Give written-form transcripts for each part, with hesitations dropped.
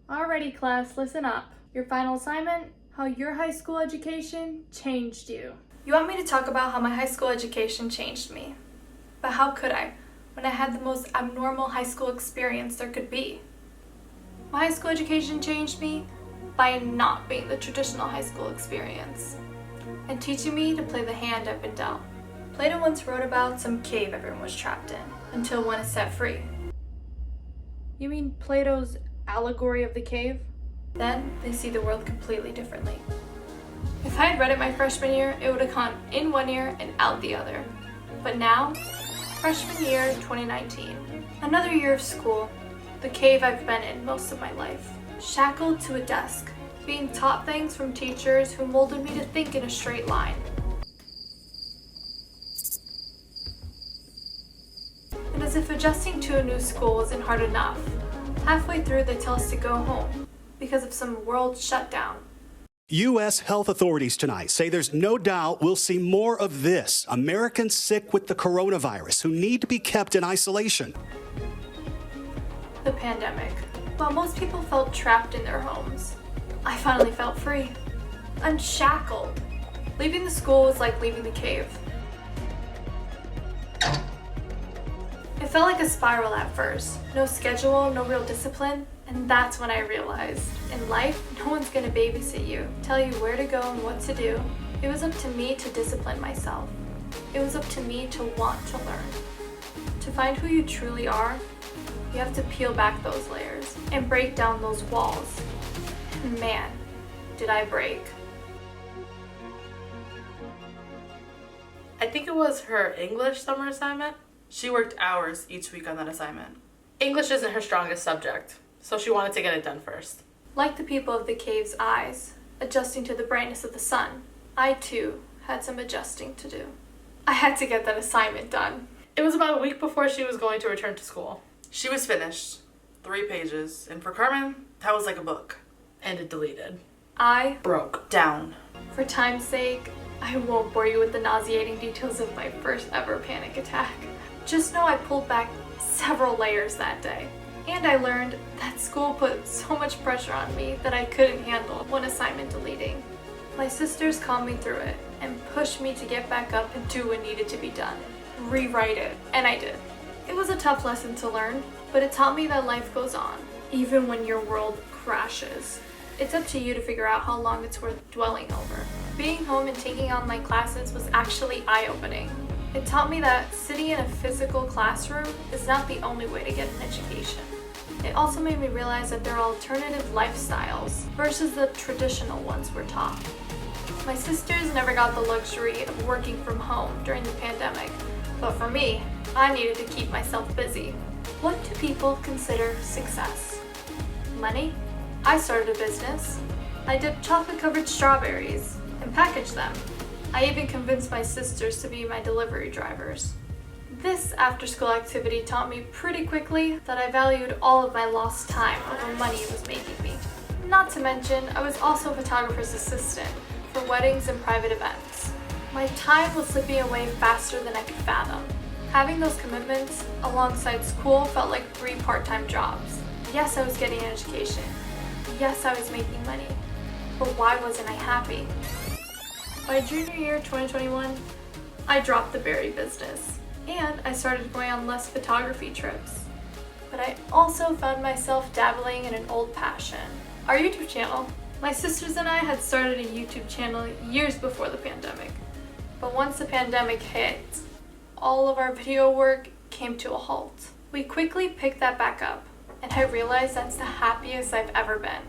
Alrighty class, listen up. Your final assignment, how your high school education changed you. You want me to talk about how my high school education changed me. But how could I, when I had the most abnormal high school experience there could be? My high school education changed me by not being the traditional high school experience and teaching me to play the hand I've been dealt. Plato once wrote about some cave everyone was trapped in until one is set free. You mean Plato's allegory of the cave? Then they see the world completely differently. If I had read it my freshman year, it would have gone in one ear and out the other. But now, freshman year 2019, another year of school, the cave I've been in most of my life, shackled to a desk, being taught things from teachers who molded me to think in a straight line. And as if adjusting to a new school wasn't hard enough, halfway through they tell us to go home because of some world shutdown. U.S. health authorities tonight say there's no doubt we'll see more of this. Americans sick with the coronavirus who need to be kept in isolation. The pandemic. While most people felt trapped in their homes, I finally felt free, unshackled. Leaving the school was like leaving the cave. It felt like a spiral at first. No schedule, no real discipline. And that's when I realized, in life, no one's gonna babysit you, tell you where to go and what to do. It was up to me to discipline myself. It was up to me to want to learn. To find who you truly are, you have to peel back those layers and break down those walls. And man, did I break. I think it was her English summer assignment. She worked hours each week on that assignment. English isn't her strongest subject, so she wanted to get it done first. Like the people of the cave's eyes, adjusting to the brightness of the sun, I too had some adjusting to do. I had to get that assignment done. It was about a week before she was going to return to school. She was finished, 3 pages, and for Carmen, that was like a book. And it deleted. I Broke down. For time's sake, I won't bore you with the nauseating details of my first ever panic attack. Just know I pulled back several layers that day. And I learned that school put so much pressure on me that I couldn't handle one assignment deleting. My sisters calmed me through it and pushed me to get back up and do what needed to be done. Rewrite it, and I did. It was a tough lesson to learn, but it taught me that life goes on, even when your world crashes. It's up to you to figure out how long it's worth dwelling over. Being home and taking online classes was actually eye-opening. It taught me that sitting in a physical classroom is not the only way to get an education. It also made me realize that there are alternative lifestyles versus the traditional ones we're taught. My sisters never got the luxury of working from home during the pandemic, but for me, I needed to keep myself busy. What do people consider success? Money? I started a business. I dipped chocolate-covered strawberries and packaged them. I even convinced my sisters to be my delivery drivers. This after-school activity taught me pretty quickly that I valued all of my lost time over money it was making me. Not to mention, I was also a photographer's assistant for weddings and private events. My time was slipping away faster than I could fathom. Having those commitments alongside school felt like 3 part-time jobs. Yes, I was getting an education. Yes, I was making money. But why wasn't I happy? By junior year 2021, I dropped the berry business, and I started going on less photography trips. But I also found myself dabbling in an old passion, our YouTube channel. My sisters and I had started a YouTube channel years before the pandemic, but once the pandemic hit, all of our video work came to a halt. We quickly picked that back up, and I realized that's the happiest I've ever been.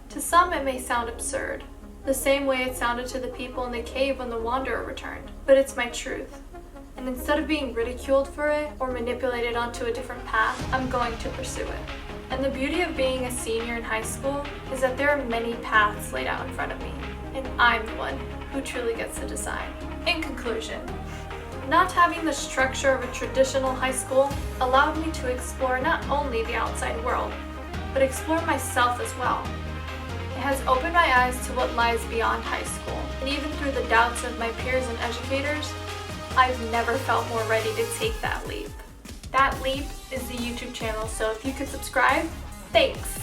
To some, it may sound absurd, the same way it sounded to the people in the cave when the Wanderer returned, but it's my truth. And instead of being ridiculed for it or manipulated onto a different path, I'm going to pursue it. And the beauty of being a senior in high school is that there are many paths laid out in front of me, and I'm the one who truly gets to decide. In conclusion, not having the structure of a traditional high school allowed me to explore not only the outside world, but explore myself as well. It has opened my eyes to what lies beyond high school, and even through the doubts of my peers and educators, I've never felt more ready to take that leap. That leap is the YouTube channel, so if you could subscribe, thanks!